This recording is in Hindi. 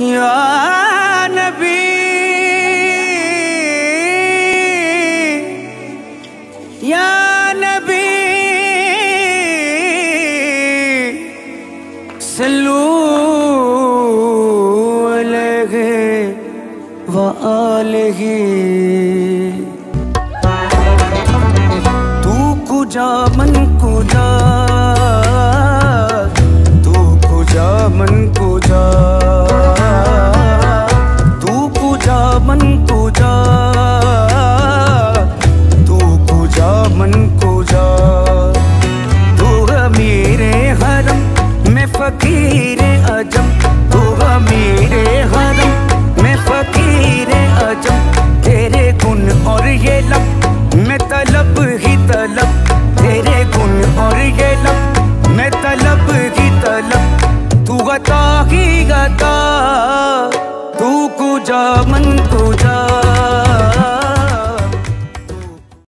या नबी या नबी सल्लू अलैहि व आलिहि। तू कुजा मन कुजा, तू कुजा मन कुजा, तू कुजा मन कुजा, तू कुजा मन कुजा। तू मेरे हरम में फकीर अजम, तू मेरे हरम में फकीर अजम। तेरे गुण और ये लब मैं तलब ही तलब, तेरे गुण और ये लब मैं तलब ही तलब। तू गता ही गता, तू कुजा मन कुजा।